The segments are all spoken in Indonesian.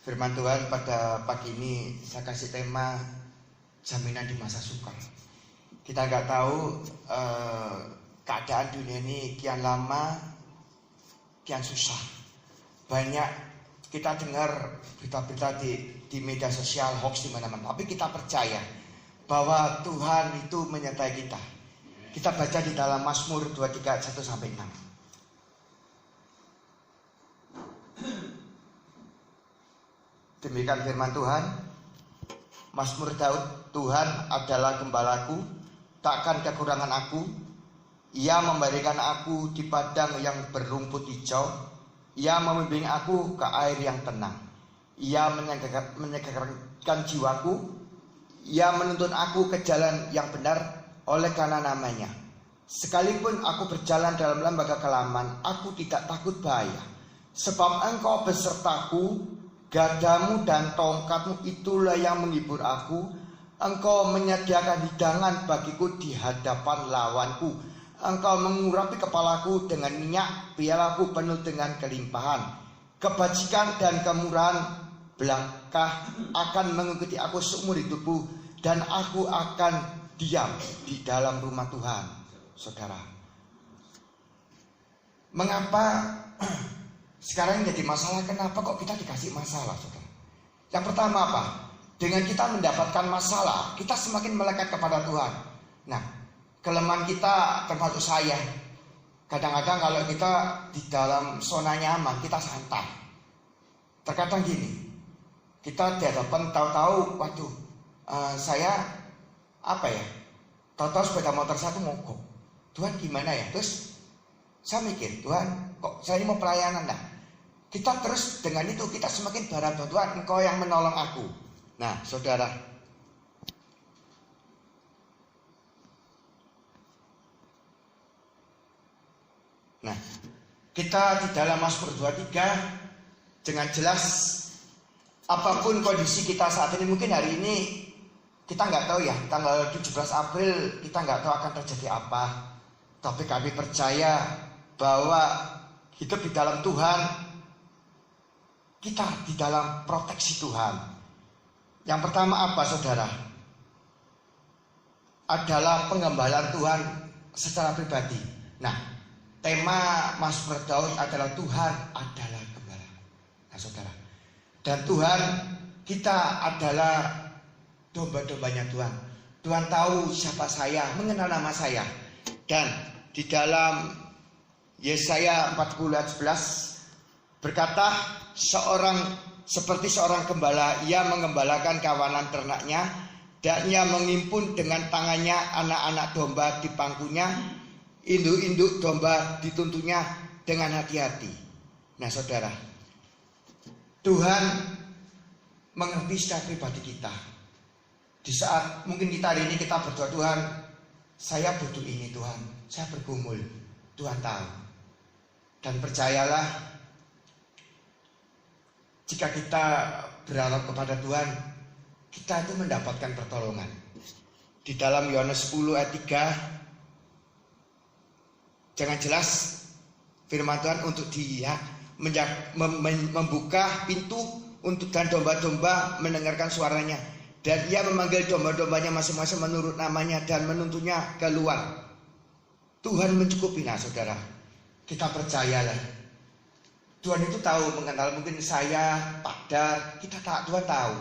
Firman Tuhan pada pagi ini saya kasih tema jaminan di masa sukar. Kita nggak tahu keadaan dunia ini kian lama, kian susah. Banyak kita dengar berita-berita di media sosial, hoax di mana-mana. Tapi kita percaya bahwa Tuhan itu menyertai kita. Kita baca di dalam Mazmur 23 1-6. Demikian firman Tuhan. Mazmur Daud, Tuhan adalah gembalaku, takkan kekurangan aku. Ia memberikan aku di padang yang berumput hijau. Ia membimbing aku ke air yang tenang. Ia menyegarkan jiwaku. Ia menuntun aku ke jalan yang benar oleh karena namanya. Sekalipun aku berjalan dalam lembah kekelaman, aku tidak takut bahaya. Sebab Engkau besertaku, gadamu dan tongkatmu itulah yang menghibur aku. Engkau menyediakan hidangan bagiku di hadapan lawanku. Engkau mengurapi kepalaku dengan minyak, pialaku penuh dengan kelimpahan. Kebajikan dan kemurahan belakang akan mengikuti aku seumur hidupku, dan aku akan diam di dalam rumah Tuhan. Saudara, mengapa sekarang jadi masalah? Kenapa kok kita dikasih masalah, saudara? Yang pertama apa? Dengan kita mendapatkan masalah, kita semakin melekat kepada Tuhan. Nah, kelemahan kita termasuk saya. Kadang-kadang kalau kita di dalam zona nyaman, kita santai. Terkadang gini, kita di hadapan tahu-tahu, waduh, saya apa ya? Tahu-tahu sepeda motor satu mogok. Tuhan gimana ya? Terus saya mikir, Tuhan, kok saya ini mau pelayanan? Nah, kita terus dengan itu kita semakin berharap, Tuhan, Engkau yang menolong aku. Nah, saudara, nah, kita di dalam Mazmur 23 dengan jelas, apapun kondisi kita saat ini, mungkin hari ini kita nggak tahu ya, tanggal 17 April kita nggak tahu akan terjadi apa. Tapi kami percaya bahwa hidup di dalam Tuhan, kita di dalam proteksi Tuhan. Yang pertama apa, saudara? Adalah penggembalaan Tuhan secara pribadi. Nah, tema Mazmur Daud adalah Tuhan adalah gembala. Nah, saudara, dan Tuhan kita adalah domba-dombanya Tuhan. Tuhan tahu siapa saya, mengenal nama saya. Dan di dalam Yesaya 40:11 berkata, seperti seorang gembala, ia menggembalakan kawanan ternaknya, dan ia mengimpun dengan tangannya anak-anak domba di pangkunya, induk-induk domba dituntunnya dengan hati-hati. Nah, saudara, Tuhan mengerti secara pribadi kita. Di saat mungkin kita hari ini kita berdoa, Tuhan, saya butuh ini, Tuhan, saya bergumul, Tuhan tahu. Dan percayalah, jika kita berharap kepada Tuhan, kita itu mendapatkan pertolongan. Di dalam Yohanes 10 ayat 3, jangan jelas firman Tuhan untuk dia membuka pintu untuk dan domba-domba mendengarkan suaranya. Dan ia memanggil domba-dombanya masing-masing menurut namanya dan menuntunnya keluar. Tuhan mencukupi. Nah, saudara, kita percayalah, Tuhan itu tahu, mengenal mungkin saya, Pak Dar, kita tak, Tuhan tahu.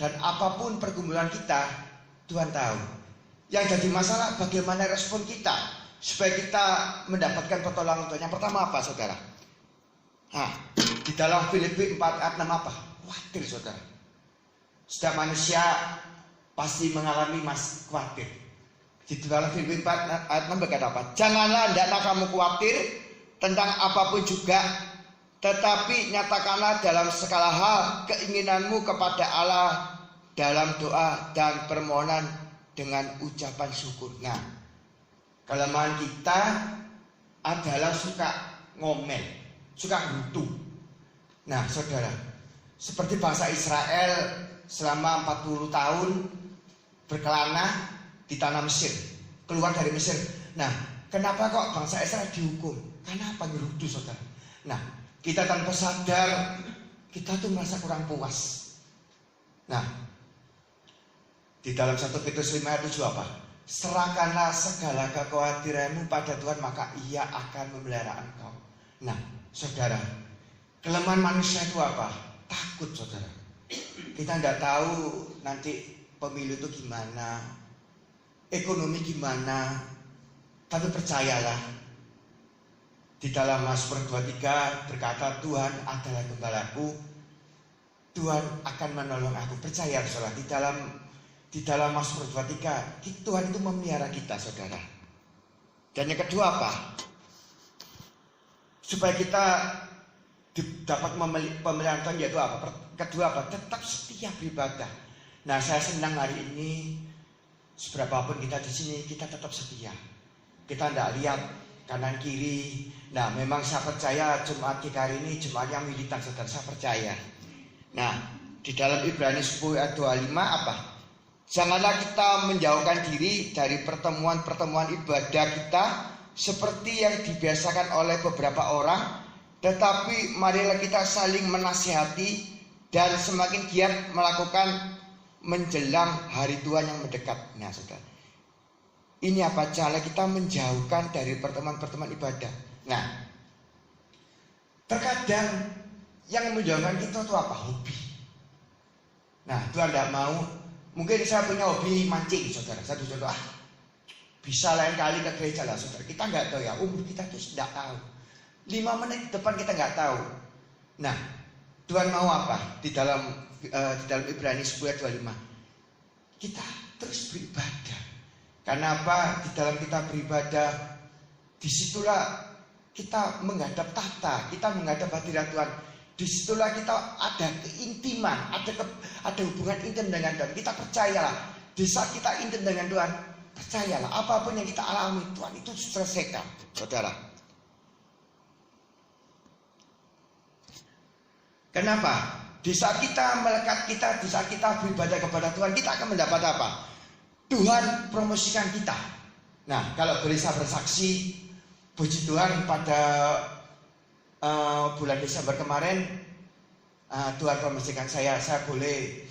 Dan apapun pergumulan kita, Tuhan tahu. Yang jadi masalah bagaimana respon kita supaya kita mendapatkan pertolongan Tuhan. Yang pertama apa, saudara? Nah, di dalam Filipi 4 ayat 6 apa? Khawatir, saudara. Setiap manusia pasti mengalami khawatir. Di dalam Filipi 4 ayat 6 berkata apa? Janganlah hendaklah kamu khawatir tentang apapun juga, tetapi nyatakanlah dalam segala hal keinginanmu kepada Allah dalam doa dan permohonan dengan ucapan syukur. Nah, kelemahan kita adalah suka ngomel, suka ngutu. Nah, saudara, seperti bangsa Israel selama 40 tahun berkelana di tanah Mesir, keluar dari Mesir. Nah, kenapa kok bangsa Israel dihukum? Karena apa? Ngerutu, saudara. Nah, kita tanpa sadar kita tuh merasa kurang puas. Nah, di dalam 1 Petrus 5 ayat 7 apa? Serahkanlah segala kekhawatiranmu pada Tuhan, maka Ia akan memelihara engkau. Nah, saudara, kelemahan manusia itu apa? Takut, saudara. Kita tidak tahu nanti pemilu itu gimana, ekonomi gimana. Tapi percayalah, di dalam Mazmur 23 berkata, Tuhan adalah gembalaku, Tuhan akan menolong aku. Percaya, saudara, di dalam Mazmur 23 Tuhan itu memelihara kita, saudara. Dan yang kedua apa? Supaya kita dapat pemeliharaan Tuhan, yaitu apa? Kedua apa? Tetap setia beribadah. Nah, saya senang hari ini, seberapapun kita di sini, kita tetap setia. Kita tidak lihat kanan kiri. Nah, memang saya percaya Jumat hari ini Jumat yang militan, saudara. Saya percaya. Nah, di dalam Ibrani 10 ayat 25 apa? Janganlah kita menjauhkan diri dari pertemuan-pertemuan ibadah kita seperti yang dibiasakan oleh beberapa orang, tetapi marilah kita saling menasihati dan semakin giat melakukan menjelang hari Tuhan yang mendekat. Nah, saudara, ini apa? Cara kita menjauhkan dari pertemuan-pertemuan ibadah. Nah, terkadang yang menjauhkan kita itu apa? Hobi. Nah, Tuhan tidak mau. Mungkin saya punya hobi mancing, saudara. Satu contoh, bisa lain kali ke gereja lah, saudara. Kita nggak tahu ya, umur kita tuh tidak tahu. 5 menit depan kita nggak tahu. Nah, Tuhan mau apa? Di dalam Ibrani 10 ayat 25, kita terus beribadah. Karena apa? Di dalam kita beribadah, disitulah kita menghadap tahta, kita menghadap hadirat Tuhan. Disitulah kita ada keintiman, ada hubungan intim dengan Tuhan. Kita percayalah, di saat kita intim dengan Tuhan, percayalah, apapun yang kita alami, Tuhan itu selesaikan, saudara. Kenapa? Di saat kita melekat di saat kita beribadah kepada Tuhan, kita akan mendapat apa? Tuhan promosikan kita. Nah, kalau boleh saya bersaksi, puji Tuhan, pada bulan Desember kemarin Tuhan promosikan saya boleh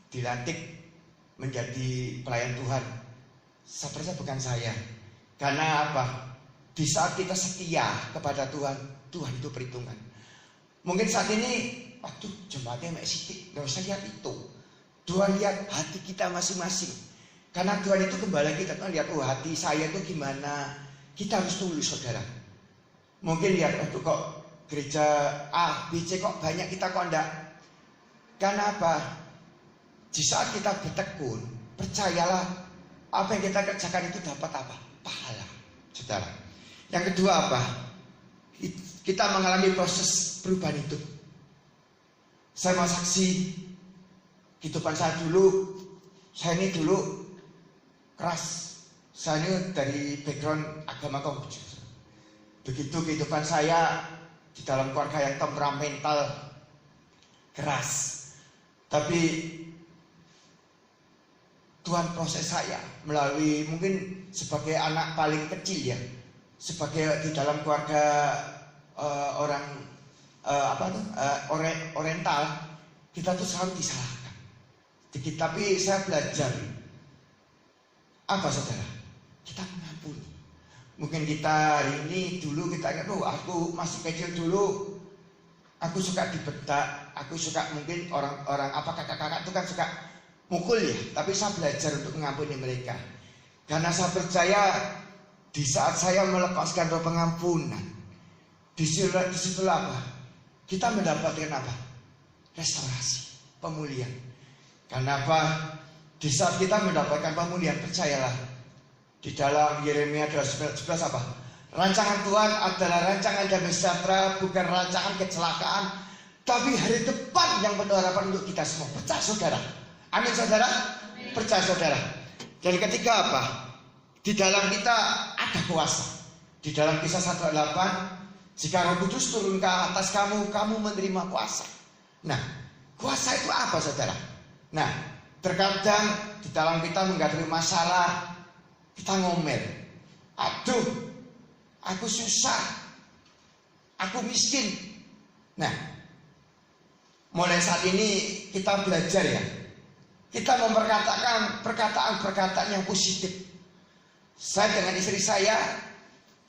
dilantik menjadi pelayan Tuhan. Sebenarnya bukan saya. Karena apa? Di saat kita setia kepada Tuhan, Tuhan itu perhitungan. Mungkin saat ini, waduh, jemaatnya mek sitik, nggak usah lihat itu. Tuhan lihat hati kita masing-masing. Karena Tuhan itu gembala kita. Tuhan lihat, hati saya itu gimana. Kita harus tulus, saudara. Mungkin lihat, kok gereja A, B, C kok banyak, kita kok enggak. Karena apa? Di saat kita bertekun, percayalah, apa yang kita kerjakan itu dapat apa? Pahala, saudara. Yang kedua apa? Kita mengalami proses perubahan hidup. Saya mau saksi, kehidupan saya ini dulu keras. Saya ini dari background agama Konghucu. Begitu kehidupan saya di dalam keluarga yang temperamental, keras. Tapi Tuhan proses saya melalui, mungkin sebagai anak paling kecil ya, sebagai di dalam keluarga oriental, kita tuh selalu disalahkan. Tapi saya belajar apa, saudara? Kita mengampuni. Mungkin kita hari ini, dulu kita ingat, aku masih kecil dulu, aku suka dibentak, aku suka, mungkin orang kakak-kakak itu kan suka mukul ya. Tapi saya belajar untuk mengampuni mereka. Karena saya percaya di saat saya melepaskan roh pengampunan, disitulah apa? Kita mendapatkan apa? Restorasi, pemulihan. Karena apa? Di saat kita mendapatkan pemulihan, percayalah, di dalam Yeremia 11 apa? Rancangan Tuhan adalah rancangan damai sejahtera, bukan rancangan kecelakaan, tapi hari depan yang penuh harapan untuk kita semua. Percaya, saudara? Amin, saudara? Amin. Percaya, saudara? Dan ketiga apa? Di dalam kita ada kuasa. Di dalam Kisah 1:8, jika Roh Kudus turun ke atas kamu, kamu menerima kuasa. Nah, kuasa itu apa, saudara? Nah, terkadang di dalam kita menghadapi masalah, kita ngomel, aduh, aku susah, aku miskin, Nah, mulai saat ini kita belajar ya. Kita memperkatakan perkataan-perkataan yang positif. Saya dengan istri saya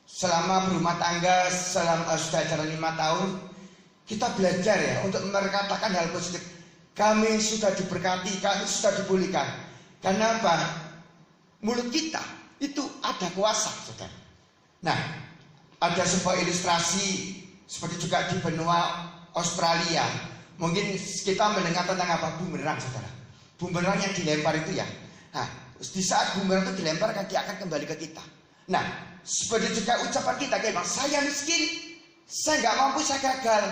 selama berumah tangga sudah jalan 5 tahun, kita belajar ya untuk memperkatakan hal positif. Kami sudah diberkati, kami sudah dipulihkan. Karena apa? Mulut kita itu ada kuasa, saudara. Nah, ada sebuah ilustrasi seperti juga di benua Australia. Mungkin kita mendengar tentang apa? Bumerang, saudara. Bumerang yang dilempar itu ya. Nah, di saat bumerang itu dilempar, dia akan kembali ke kita. Nah, seperti juga ucapan kita, kayak saya miskin, saya nggak mampu, saya gagal.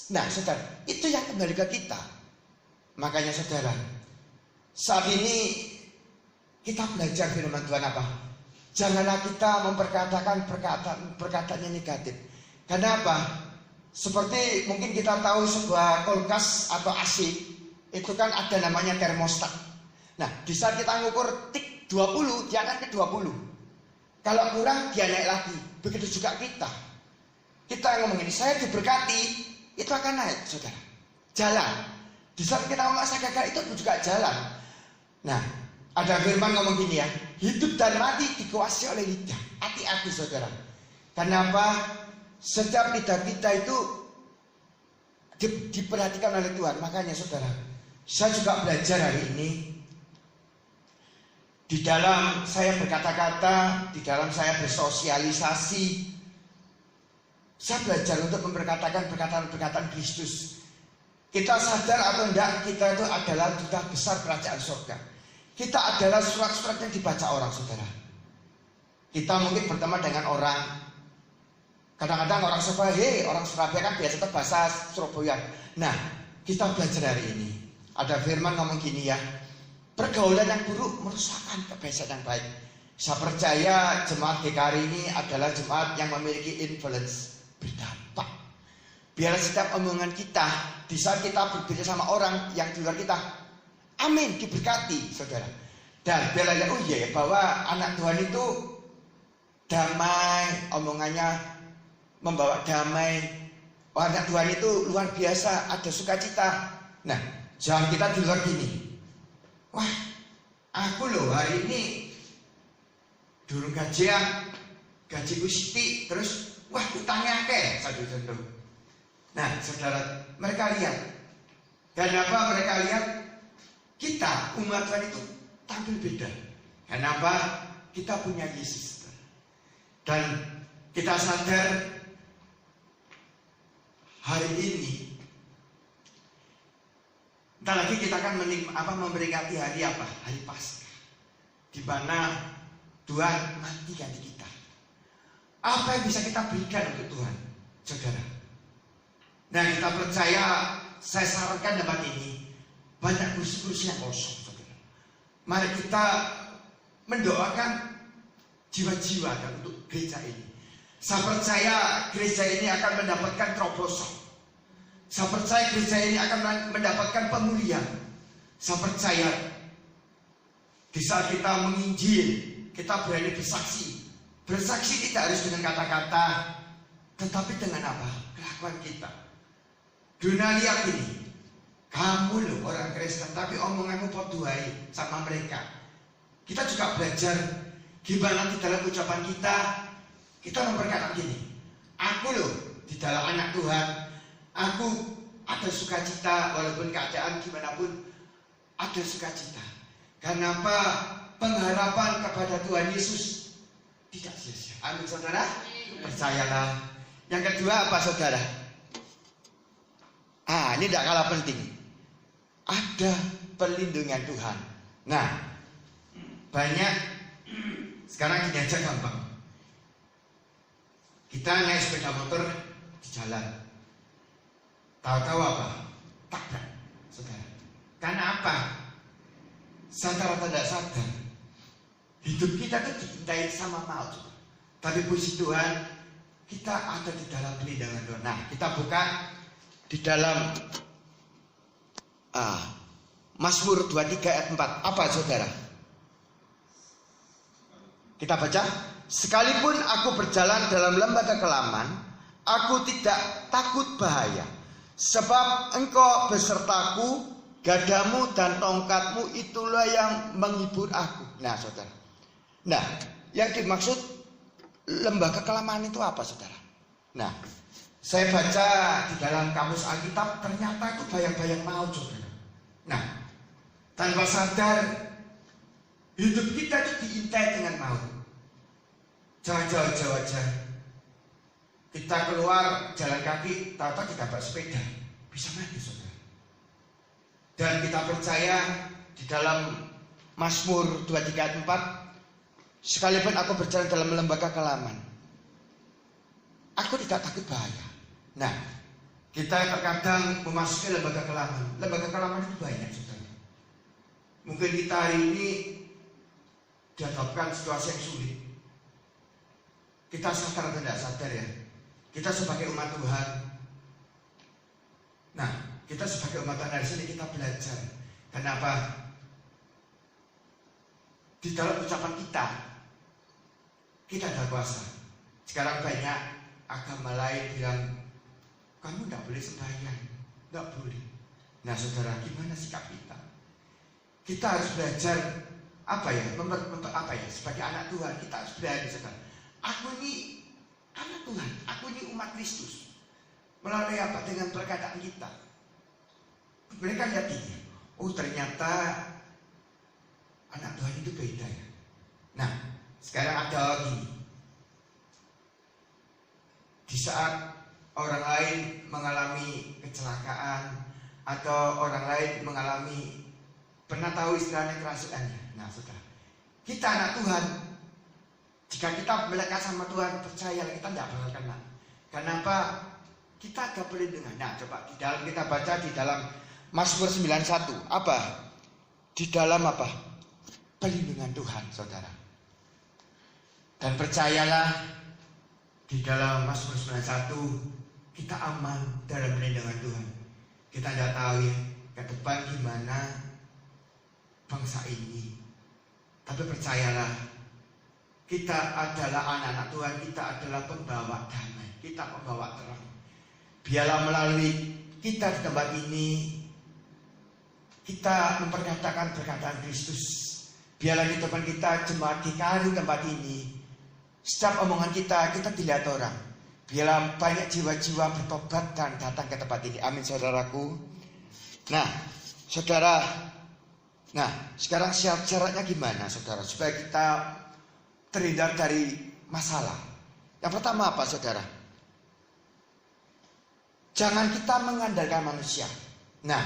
Nah, saudara, itu yang kembali ke kita. Makanya saudara, saat ini kita belajar firman Tuhan apa? Janganlah kita memperkatakan perkataan yang negatif. Karena apa? Seperti mungkin kita tahu sebuah kulkas atau AC, itu kan ada namanya termostat. Nah, di saat kita ngukur tik 20, dia akan ke 20. Kalau kurang, dia naik lagi. Begitu juga kita. Kita ngomongin, saya diberkati, itu akan naik, saudara. Jalan. Di saat kita ngomong saya gagal, itu juga jalan. Nah, ada firman ngomong gini ya, hidup dan mati dikuasai oleh lidah. Hati-hati, saudara. Kenapa? Setiap lidah kita itu diperhatikan oleh Tuhan. Makanya saudara, saya juga belajar hari ini. Di dalam saya berkata-kata, di dalam saya bersosialisasi, saya belajar untuk memperkatakan perkataan-perkataan Kristus. Kita sadar atau enggak, kita itu adalah duta besar kerajaan surga. Kita adalah surat-surat yang dibaca orang, saudara. Kita mungkin berteman dengan orang. Kadang-kadang orang Surabaya kan biasa itu bahasa Surabaya. Nah, kita belajar hari ini. Ada firman ngomong gini ya, pergaulan yang buruk merusakkan kebiasaan yang baik. Saya percaya jemaat GKRI ini adalah jemaat yang memiliki influence, berdampak. Biar setiap omongan kita, di saat kita berbicara sama orang yang di luar kita, amin, diberkati, saudara. Dan biar ya, bahwa anak Tuhan itu damai, omongannya membawa damai. Anak Tuhan itu luar biasa, ada sukacita. Nah, jangan kita di luar gini. Wah, aku loh hari ini durung gajian, gajiku sithik, terus wah utangnya akeh, saudara. Nah, saudara, mereka lihat. Kenapa mereka lihat? Kita umat Tuhan itu tampil beda. Kenapa? Kita punya Yesus. Dan kita sadar hari ini, entar lagi kita akan memperingati hari apa? Hari Paskah, di mana Tuhan mati ganti kita. Apa yang bisa kita berikan untuk Tuhan, saudara? Nah, kita percaya, saya sarankan tempat ini banyak kursi-kursi yang kosong, saudara. Mari kita mendoakan jiwa-jiwa untuk gereja ini. Saya percaya gereja ini akan mendapatkan terobosan. Saya percaya gereja ini akan mendapatkan pemulihan. Saya percaya di saat kita menginjil, kita berani bersaksi. Bersaksi tidak harus dengan kata-kata, tetapi dengan apa? Kelakuan kita. Dunia lihat ini, kamu loh orang Kristen, tapi omonganmu poduhai sama mereka. Kita juga belajar gimana di dalam ucapan kita memperkatakan gini, aku loh di dalam anak Tuhan, aku ada sukacita walaupun keadaan gimana pun ada sukacita. Kenapa? Pengharapan kepada Tuhan Yesus tidak sia-sia. Amin, saudara. Percayalah. Yang kedua apa, saudara? Ini tidak kalah penting. Ada perlindungan Tuhan. Nah, banyak sekarang gini aja gampang. Kita naik sepeda motor di jalan, tahu-tahu apa? Tabrak, saudara. Karena apa? Sadar atau tidak sadar, hidup kita itu diintai sama maut. Tapi puji Tuhan, kita ada di dalam perlindungan Tuhan. Nah, kita buka di dalam Mazmur 23 ayat 4. Apa, saudara? Kita baca. Sekalipun aku berjalan dalam lembah kekelaman, Aku tidak takut bahaya, sebab engkau besertaku, gadamu dan tongkatmu itulah yang menghibur aku. Nah saudara, nah yang dimaksud lembaga kelamahan itu apa saudara? Nah, saya baca di dalam kamus Alkitab, ternyata itu bayang-bayang maut saudara. Nah, tanpa sadar hidup kita itu diintai dengan maut. Jangan jauh-jauh aja kita keluar jalan kaki, tahu-tahu kita bersepeda, bisa mati saudara. Dan kita percaya di dalam Mazmur 23 ayat 4, sekalipun aku berjalan dalam lembaga kelaman, aku tidak takut bahaya. Nah, kita terkadang memasuki lembaga kelaman. Lembaga kelaman itu banyak saudara. Mungkin kita hari ini dihadapkan situasi yang sulit. Kita sadar atau tidak sadar ya, kita sebagai umat Tuhan. Nah, kita sebagai umat Tuhan dari sini kita belajar. Kenapa? Di dalam ucapan kita ada kuasa. Sekarang banyak agama lain bilang, kamu tidak boleh sembahyang, tidak boleh. Nah saudara, gimana sikap kita? Kita harus belajar apa ya? Apa ya? Sebagai anak Tuhan kita harus berani saudara. Aku ini anak Tuhan, aku ini umat Kristus. Melalui apa? Dengan perkataan kita. Mereka lihat ini. Oh ternyata anak Tuhan itu beda ya. Nah, sekarang ada lagi. Di saat orang lain mengalami kecelakaan atau orang lain mengalami, pernah tahu istilahnya kerasukannya. Nah, saudara, kita anak Tuhan. Jika kita melekat sama Tuhan, percaya kita tidak bakal kena. Kenapa? Kita ada perlindungan. Nah, coba di dalam kita baca di dalam Mazmur 91 apa? Di dalam apa? Perlindungan Tuhan, saudara. Dan percayalah di dalam Mazmur 91 kita aman dalam perlindungan Tuhan. Kita tidak tahu ya ke depan gimana bangsa ini. Tapi percayalah, kita adalah anak-anak Tuhan, kita adalah pembawa damai, kita pembawa terang. Biarlah melalui kita di tempat ini, kita mempernyatakan perkataan Kristus. Biarlah di depan kita jemaat GKRI tempat ini, setiap omongan kita dilihat orang. Biarlah banyak jiwa-jiwa bertobat dan datang ke tempat ini. Amin saudaraku. Nah saudara, nah sekarang syarat-syaratnya gimana saudara, supaya kita terhindar dari masalah. Yang pertama apa saudara? Jangan kita mengandalkan manusia. Nah,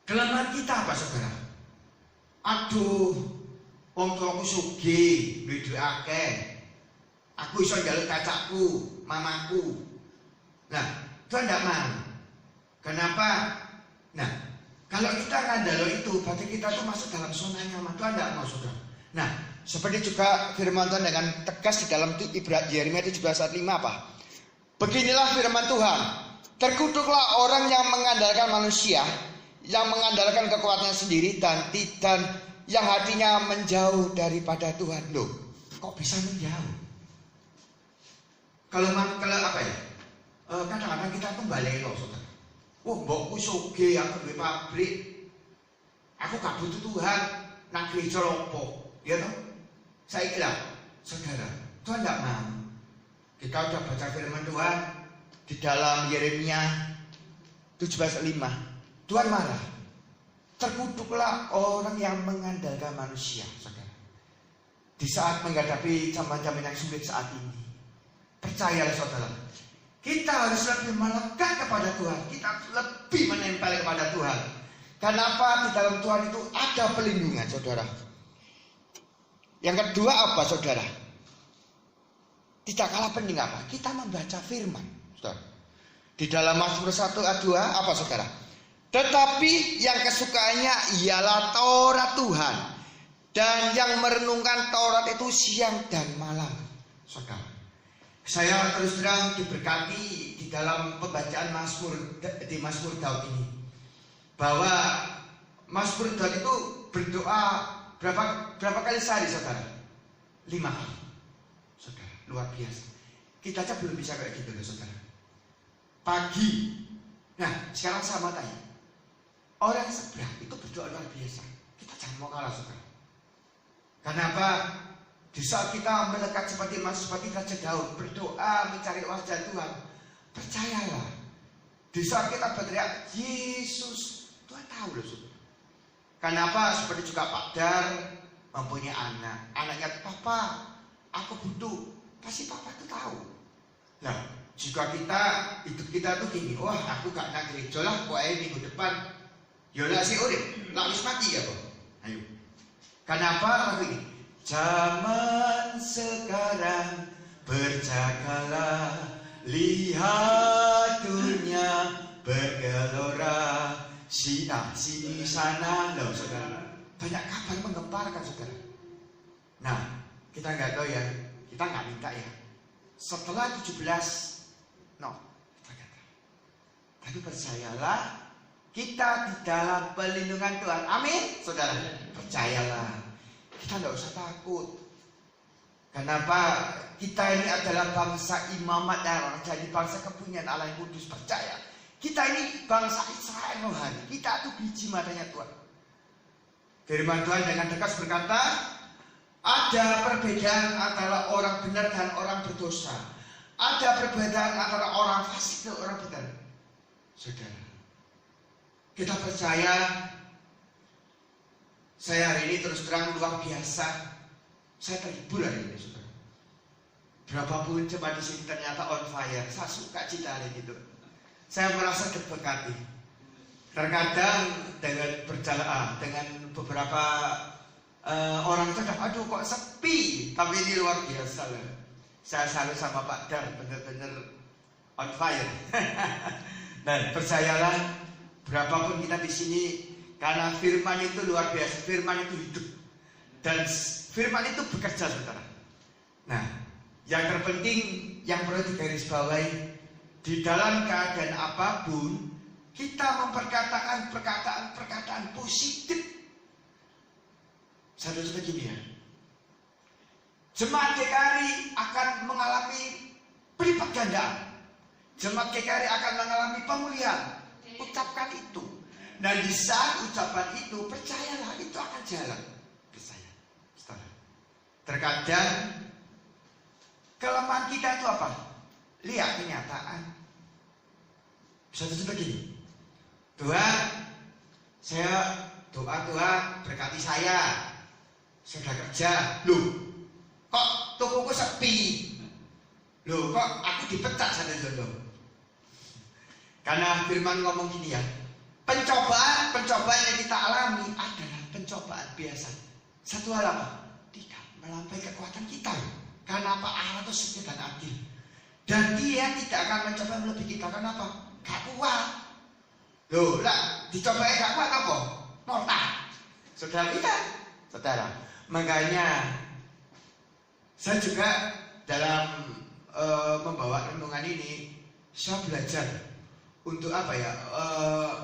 kelemahan kita apa saudara? Aduh, wong tuaku sugih, duwe akeh. Aku iso njaluk kacaku, mamaku. Nah, Tuhan tidak mau. Kenapa? Nah, kalau kita ngandalo itu, berarti kita tuh masuk dalam zona nyaman. Tuhan tidak mau saudara. Nah, seperti juga firman Tuhan dengan tegas di dalam Yeremia 17 ayat 5 apa? Beginilah firman Tuhan, terkutuklah orang yang mengandalkan manusia, yang mengandalkan kekuatannya sendiri dan yang hatinya menjauh daripada Tuhan. Loh, kok bisa menjauh? Kalau apa ya? Kadang-kadang kita tuh balelo saudara. Wah, mbokku sugih, aku duwe pabrik, aku gak butuh Tuhan, nang gereja lopo, ya toh? Saya kira, saudara, Tuhan tidak mau. Kita sudah baca firman Tuhan di dalam Yeremia 17:5. Tuhan marah. Terkutuklah orang yang mengandalkan manusia, saudara. Di saat menghadapi zaman-zaman yang sulit saat ini, percayalah saudara, kita harus lebih melekat kepada Tuhan. Kita harus lebih menempel kepada Tuhan. Kenapa? Di dalam Tuhan itu ada perlindungan, saudara. Yang kedua apa saudara? Tidak kalah penting apa? Kita membaca firman, saudara. Di dalam Mazmur 1 ayat 2 apa saudara? Tetapi yang kesukaannya ialah Taurat Tuhan, dan yang merenungkan Taurat itu siang dan malam, saudara. Saya terus terang diberkati di dalam pembacaan Mazmur di Mazmur Daud ini, bahwa Mazmur Daud itu berdoa berapa kali sehari saudara? 5 kali, saudara, luar biasa. Kita aja belum bisa kayak gitu loh saudara. Pagi. Nah sekarang saya mau tanya, orang sebelah itu berdoa luar biasa. Kita jangan mau kalah saudara. Kenapa? Di saat kita melekat seperti Raja Daud, berdoa mencari wajah Tuhan, percayalah. Di saat kita berteriak Yesus, Tuhan tahu loh saudara. Kenapa? Seperti juga Pak Dar mempunyai anak. Anaknya, papa, aku butuh. Pasti papa itu tahu. Nah, jika hidup kita tuh gini, wah aku gak nang gereja lah, pokoknya minggu depan yolah si urip, lah wis mati ya kok. Ayo. Kenapa lagu ini? Zaman sekarang berjagalah, lihat dunia bergelora, sini sana loh saudara. Banyak kabar menggemparkan saudara. Nah, kita nggak tahu ya, kita nggak minta ya. Setelah 17, no, kita nggak tahu. Tapi percayalah, kita di dalam perlindungan Tuhan. Amin, saudara. Percayalah, kita nggak usah takut. Kenapa? Kita ini adalah bangsa imamat dan jadi bangsa kepunyaan Allah yang kudus. Percaya, kita ini bangsa Israel rohani. Kita itu biji matanya Tuhan. Firman Tuhan dengan tegas berkata, ada perbedaan antara orang benar dan orang berdosa. Ada perbedaan antara orang fasik dan orang benar. Saudara, kita percaya. Saya hari ini terus terang luar biasa. Saya terhibur hari ini, saudara. Berapapun jemaat di sini ternyata on fire. Saya suka cita hari itu. Saya merasa terberkati. Terkadang dengan berjalan dengan beberapa orang itu, aduh kok sepi. Tapi ini luar biasa loh. Saya salut sama Pak Dar, benar-benar on fire. Dan percayalah, berapapun kita di sini, karena firman itu luar biasa, firman itu hidup. Dan firman itu bekerja saudara. Nah, yang terpenting yang perlu digarisbawahi, di dalam keadaan apapun kita memperkatakan perkataan-perkataan positif. Saya sudah begini ya, jemaat GKRI akan mengalami berlipat ganda. Jemaat GKRI akan mengalami pemulihan. Ucapkan itu. Dan di saat ucapan itu, percayalah itu akan jalan. Percaya, saudara. Terkadang kelemahan kita itu apa? Lihat kenyataan. Bisa tutup begini. Tuhan, saya doa Tuhan berkati saya. Sudah kerja, loh, kok tokoku sepi? Loh, kok aku dipecat sana dulu? Karena firman ngomong gini ya, pencobaan yang kita alami adalah pencobaan biasa. Satu hal apa? Tidak melampaui kekuatan kita. Karena apa? Allah itu setia dan adil. Dan dia tidak akan mencoba melebihi kita. Kenapa? Gak kuat. Loh, lah dicoba gak kuat apa? Mortal. Saudara kita, saudara. Makanya saya juga dalam membawa renungan ini, saya belajar untuk apa ya,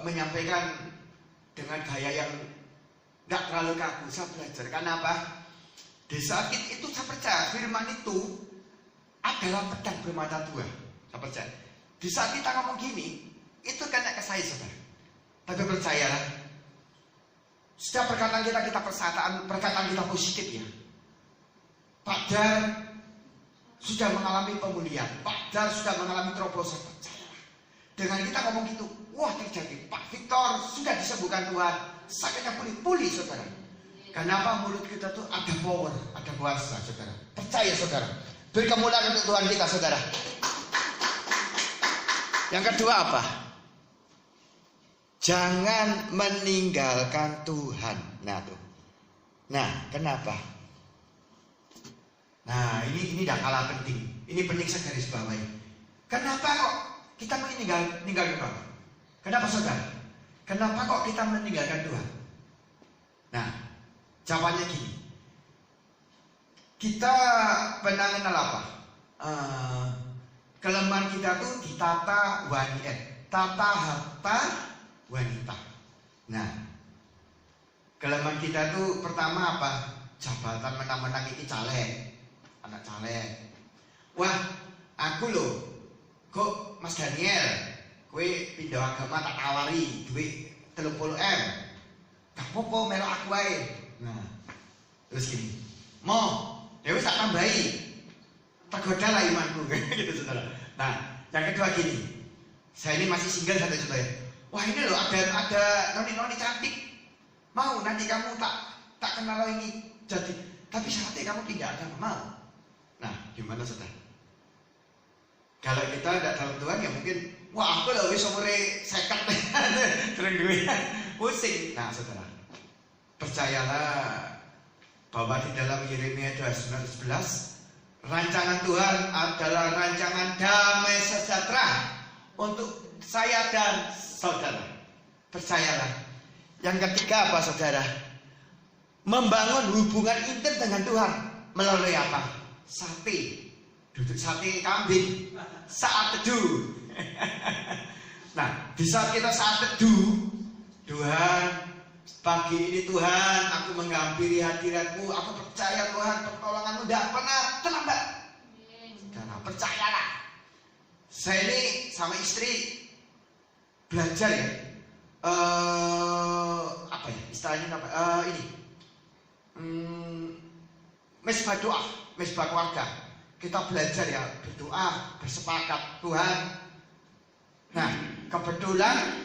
menyampaikan dengan gaya yang nggak terlalu kaku. Saya belajar karena apa? Di saat itu saya percaya firman itu adalah pedang bermata dua. Saya percaya. Di saat kita ngomong gini, itu kena ke saya saudara. Tapi percayalah, setiap perkataan kita perkataan kita positif ya. Pak Dar sudah mengalami pemulihan. Pak Dar sudah mengalami terobosan. Percayalah. Dengan kita ngomong gitu, wah terjadi. Pak Victor sudah disembuhkan Tuhan. Sakitnya pulih saudara. Kenapa? Mulut kita tuh ada power, ada kuasa saudara. Percaya saudara. Beri kemuliaan untuk Tuhan kita saudara. Yang kedua apa? Jangan meninggalkan Tuhan. Nah tuh. Nah kenapa? Nah ini dah kalah penting. Ini penting saya garis bawahi. Kenapa kok kita meninggalkan Tuhan? Kenapa saudara? Kenapa kok kita meninggalkan Tuhan? Nah jawabannya gini. Kita pernah kenal apa? Kelemahan kita tuh di tata harta wanita. Nah, kelemahan kita tuh pertama apa? Jabatan menang-menang ini caleg, anak caleg. Wah, aku aku loh, kok Mas Daniel, kue pindah agama tak tawari duit 30M, gak apa-apa melok aku ae. Nah, terus gini, mau, ya wis tak tambahi, tergoda lah imanku, gitu saudara. Nah, yang kedua gini, saya ini masih single satu contoh ya. Wah ini loh ada noni cantik, mau nanti kamu tak kenal ini jadi, tapi syaratnya kamu pindah agama, mau. Nah, gimana saudara? Kalau kita tidak dalam Tuhan ya mungkin, wah aku loh wis umure 50 terus duit pusing. Nah saudara, percayalah bahwa di dalam Yeremia 29:11 rancangan Tuhan adalah rancangan damai sejahtera untuk saya dan saudara. Percayalah. Yang ketiga apa saudara? Membangun hubungan intim dengan Tuhan melalui apa? Sate. Duduk sate kambing saat teduh. Nah, di saat kita saat teduh, Tuhan, pagi ini Tuhan, aku menghampiri hadiratmu, aku percaya Tuhan, pertolonganmu tidak pernah terlambat. Karena percayalah. Saya ini sama istri belajar ya, apa ya istilahnya apa? Ini mesbah doa, mesbah keluarga. Kita belajar ya berdoa, bersepakat Tuhan. Nah, kebetulan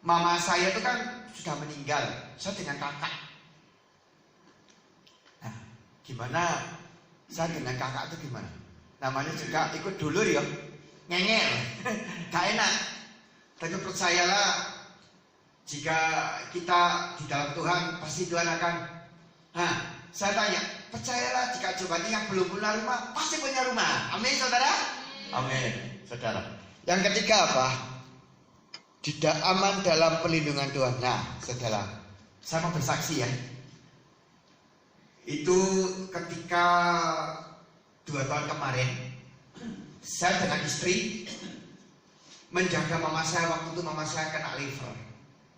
mama saya itu kan sudah meninggal, saya dengan kakak. Nah, gimana saya dengan kakak itu gimana? Namanya juga ikut dulur ya, ngengel, gak enak. Tapi percayalah, jika kita di dalam Tuhan, pasti Tuhan akan. Nah, saya tanya, percayalah jika jawabannya yang belum punya rumah, pasti punya rumah. Amin, saudara? Amin, saudara. Yang ketiga apa? Tidak aman dalam perlindungan Tuhan. Nah, saudara, saya mau bersaksi ya. Itu ketika 2 tahun kemarin, saya dengan istri menjaga mama saya. Waktu itu mama saya kena liver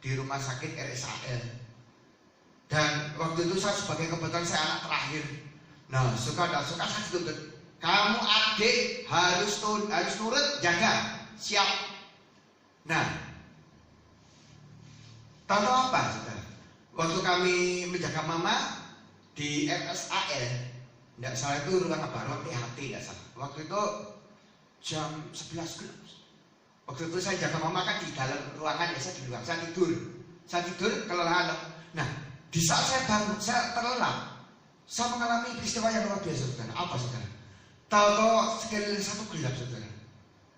di rumah sakit RSAL. Dan waktu itu saya sebagai kebetulan saya anak terakhir. Nah, suka dan suka saya dituntut, kamu adik harus nurut, jaga, siap. Nah, tahu apa saudara? Waktu kami menjaga mama di RSAL, tidak salah itu ruang apa? Ruang THT tidak salah. Waktu itu jam 11 gelap. Waktu itu saya jaga mama kan di dalam ruangan ya, saya di luar, saya tidur kelelahan. Nah, di saat saya bangun, saya terlelap, saya mengalami peristiwa yang luar biasa saudara. Apa saudara? Tahu-tahu sekeliling satu gelap saudara.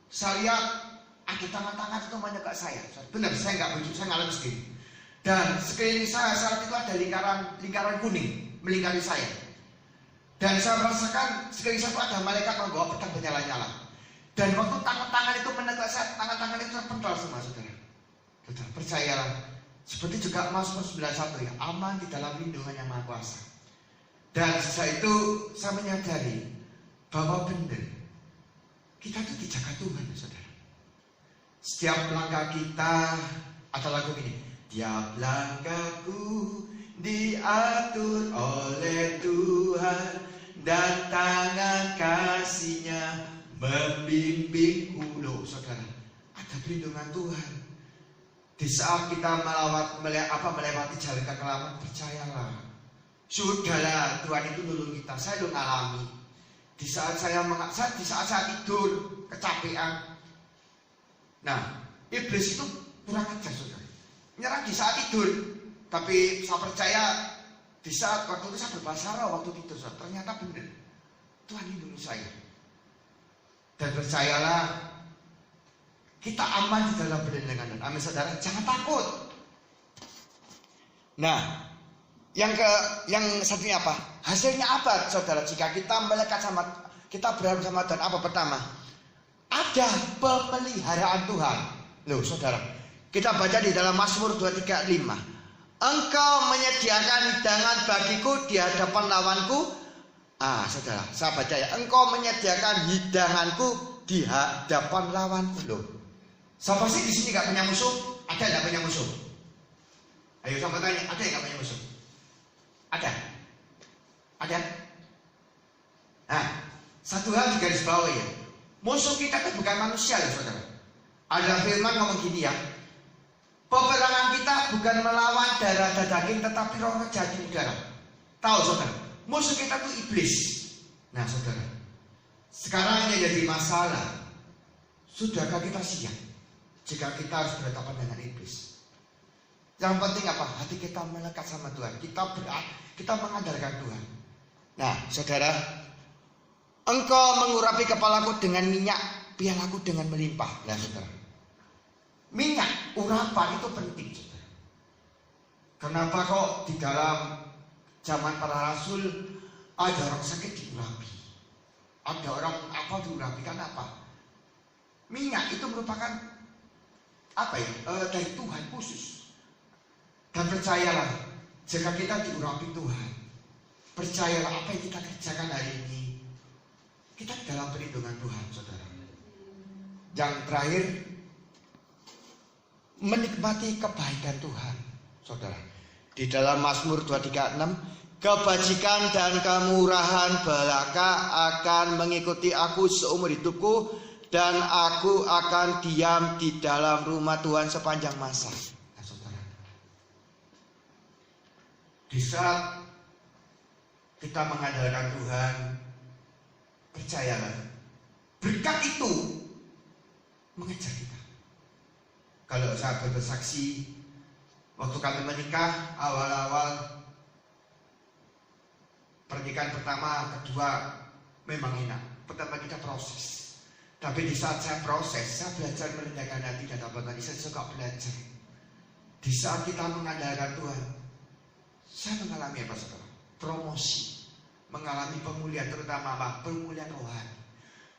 Saya lihat ada tangan-tangan itu menyekat saya. Benar, saya nggak bujuk, saya ngalami sendiri. Dan sekeliling saya saat itu ada lingkaran kuning melingkari saya. Dan saya merasakan sekeliling saya itu ada malaikat membawa pedang menyala-nyala. Dan waktu tangan-tangan itu mendekat saya, tangan-tangan itu terpental semua saudara. Saudara, percayalah, seperti juga Mazmur 91 ya, aman di dalam lindungan yang Maha Kuasa. Dan setelah itu saya menyadari bahwa benar kita itu dijaga Tuhan saudara. Setiap langkah kita, ada lagu ini, tiap langkahku diatur oleh Tuhan dan tangan kasih-Nya membimbingku. Loh saudara, ada perlindungan Tuhan. Di saat kita melewati jalan kekelaman, percayalah, sudahlah Tuhan itu nolong kita. Saya udah ngalami. Di saat saya tidur kecapean. Nah, iblis itu kurang ajar saudara. Nyerang di saat tidur. Tapi saya percaya di saat waktu itu saya berbahasa roh waktu tidur, saudara. Ternyata benar Tuhan lindungi saya. Dan percayalah, kita aman di dalam perlindungan Tuhan. Amin saudara, jangan takut. Nah, yang satunya apa? Hasilnya apa saudara? Jika kita melekat kita berharap sama Tuhan, apa pertama? Ada pemeliharaan Tuhan. Loh saudara, kita baca di dalam Mazmur 235. Engkau menyediakan hidangan bagiku di hadapan lawanku. Saudara, saya baca ya. Engkau menyediakan hidanganku di hadapan lawanku. Loh, siapa sih di sini gak punya musuh? Ada gak punya musuh? Ayo sama tanya, ada yang gak punya musuh? Ada? Ada? Nah, satu hal di garis bawah ya. Musuh kita itu bukan manusia ya saudara. Ada firman ngomong gini ya, peperangan kita bukan melawan darah dan daging, tetapi roh jahat di udara. Tahu saudara, musuh kita itu iblis. Nah saudara, sekarang yang jadi masalah, sudahkah kita siap jika kita harus berhadapan dengan iblis? Yang penting apa? Hati kita melekat sama Tuhan. Kita mengandalkan Tuhan. Nah saudara, engkau mengurapi kepalaku dengan minyak, biar aku dengan melimpah. Nah saudara, minyak, urapan itu penting saudara. Kenapa kok di dalam zaman para rasul ada orang sakit diurapi, ada orang apa diurapi? Karena apa? Minyak itu merupakan apa ya? Dari Tuhan khusus. Dan percayalah, jika kita diurapi Tuhan, percayalah apa yang kita kerjakan hari ini, kita dalam perlindungan Tuhan saudara. Yang terakhir, menikmati kebaikan Tuhan saudara. Di dalam Mazmur 236, kebajikan dan kemurahan belaka akan mengikuti aku seumur hidupku, dan aku akan diam di dalam rumah Tuhan sepanjang masa. Nah, saudara, di saat kita mengandalkan Tuhan, percayalah, berkat itu mengejar kita. Kalau saya bersaksi, waktu kami menikah, awal-awal pernikahan pertama, kedua memang enak. Pertama kita proses. Tapi di saat saya proses, saya belajar merendahkan hati dan tabakan. Saya suka belajar. Di saat kita mengandalkan Tuhan, saya mengalami apa saudara? Promosi, mengalami pemulihan, terutama apa? Pemulihan rohani.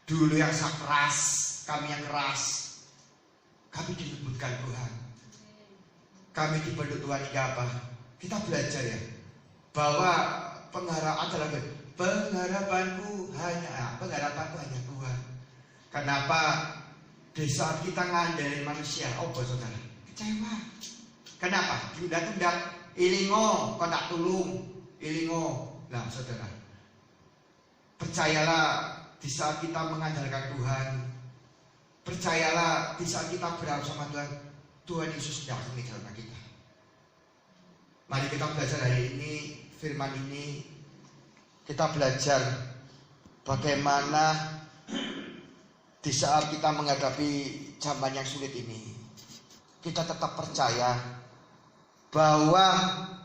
Dulu yang saya keras, kami yang keras, kami dilembutkan Tuhan. Kami dipeluk Tuhan hingga apa? Kita belajar ya, bahwa pengharapanku hanya Tuhan. Kenapa? Di saat kita ngandelin manusia, saudara, kecewa. Kenapa? Tunda-tunda, ilingo, kau tak tulung, ilingo. Nah saudara, percayalah di saat kita mengandalkan Tuhan, percayalah di saat kita berharap sama Tuhan, Tuhan Yesus tidak akan meninggalkan kita. Mari kita belajar hari ini, firman ini, kita belajar bagaimana di saat kita menghadapi zaman yang sulit ini, kita tetap percaya bahwa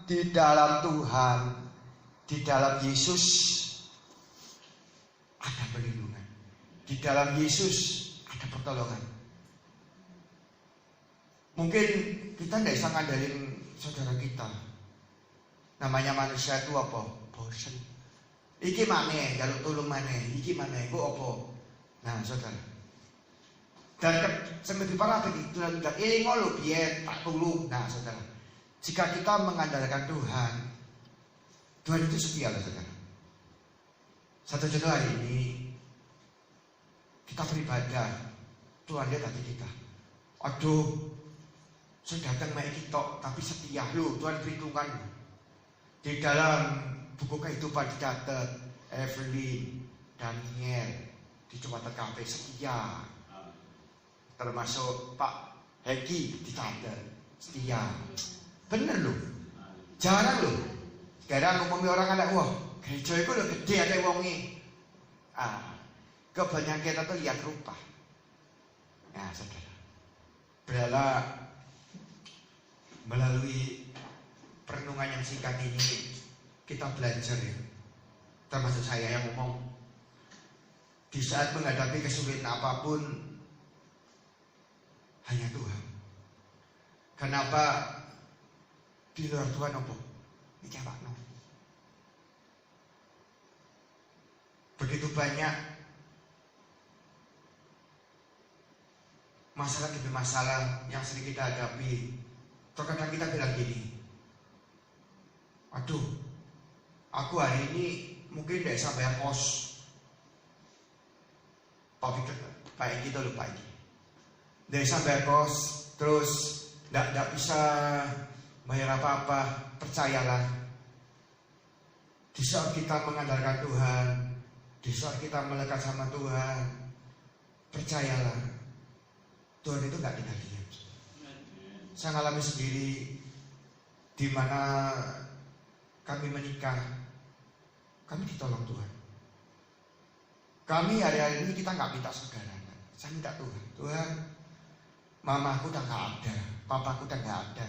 di dalam Tuhan, di dalam Yesus ada perlindungan, di dalam Yesus ada pertolongan. Mungkin kita tidak bisa ngandalin saudara kita. Namanya manusia itu apa? Bosan. Iki mana? Jaluk tolong mana? Iki mana? Kok apa? Nah saudara, dan seperti para begitu ini ngolo biar tak tolong. Nah saudara, jika kita mengandalkan Tuhan, Tuhan itu setia loh saudara. Satu contoh hari ini, kita beribadah, Tuhan lihat hati kita. Aduh, saya datang main kita, tapi setia loh, Tuhan perhitungkan. Di dalam buku kehidupan dicatat, Evelyn, Daniel, di Jumatan Kafe setia, termasuk Pak Heki dicatat setia. Bener loh, jarang loh. Sekarang ngomongin orang anak, wah gereja itu udah gede ada wongi. Kebanyakan kita tuh lihat rupa. Nah saudara, berhala melalui perenungan yang singkat ini kita belajar ya, termasuk saya yang ngomong. Di saat menghadapi kesulitan apapun, hanya Tuhan. Kenapa di luar Tuhan apa? Dicapakno. Begitu banyak masalah demi masalah yang sering kita hadapi. Terkadang kita bilang gini, aduh, aku hari ini mungkin tidak bisa bayar kos. Pak gitu loh Pak. Tidak bisa bayar kos, terus tidak bisa bayar apa-apa. Percayalah, di saat kita mengandalkan Tuhan, di saat kita melekat sama Tuhan, percayalah, Tuhan itu nggak tinggal diam. Saya ngalami sendiri di mana kami menikah, kami ditolong Tuhan. Kami hari-hari ini kita nggak minta saudara, saya minta Tuhan. Tuhan, mamaku udah nggak ada, papaku udah nggak ada.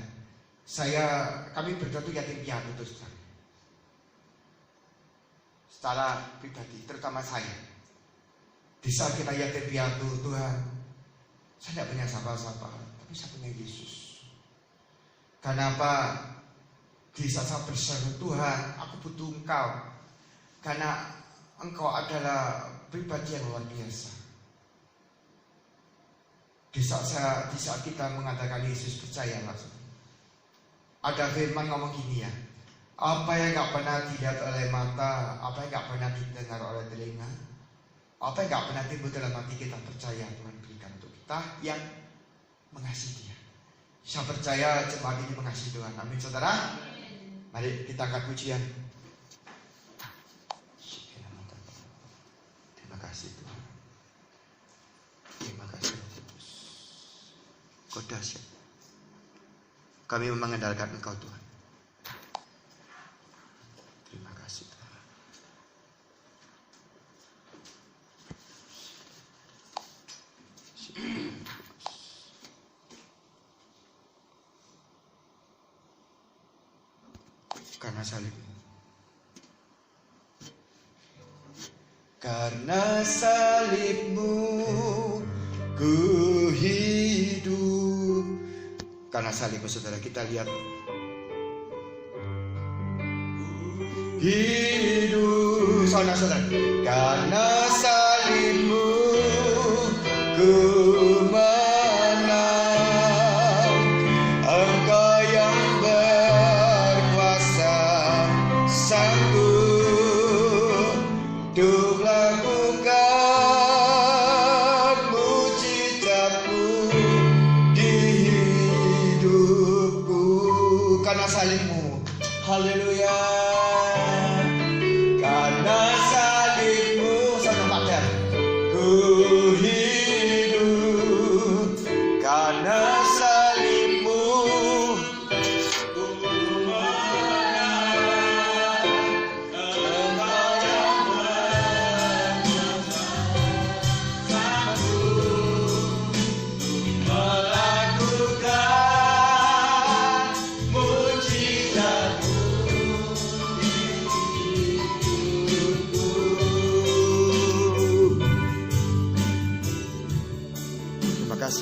Kami berdua tuh yatim piatu terus terang. Secara pribadi, terutama saya. Di saat kita yatim piatu, Tuhan, saya tidak punya siapa-siapa, tapi saya punya Yesus. Karena apa? Di saat saya berseru, Tuhan, aku butuh Engkau. Karena Engkau adalah pribadi yang luar biasa. Di saat kita mengatakan Yesus, percayalah. Ada firman ngomong gini ya, apa yang gak pernah dilihat oleh mata, apa yang gak pernah didengar oleh telinga, apa yang gak pernah timbul dalam hati kita, percaya Tuhan berikan untuk kita yang mengasihi Dia. Saya percaya jemaat ini mengasihi Tuhan. Amin saudara. Mari kita angkat pujian. Terima kasih Tuhan. Terima kasih Yesus. Kau dahsyat. Kami mengandalkan Engkau Tuhan. Terima kasih Tuhan. Karena salibmu. Karena salibmu ku hidup. Karena salibmu saudara, kita lihat hidup saudara. Karena salibmu ku menang. Engkau yang berkuasa sanggup untuk lakukan mujizatmu di hidupku. Karena salibmu, haleluya. Karena salibmu, sama Pak, ku hidup. Karena salibmu ku menang. Engkau yang berkuasa sanggup melakukan mujizatmu di hidupku. Terima kasih.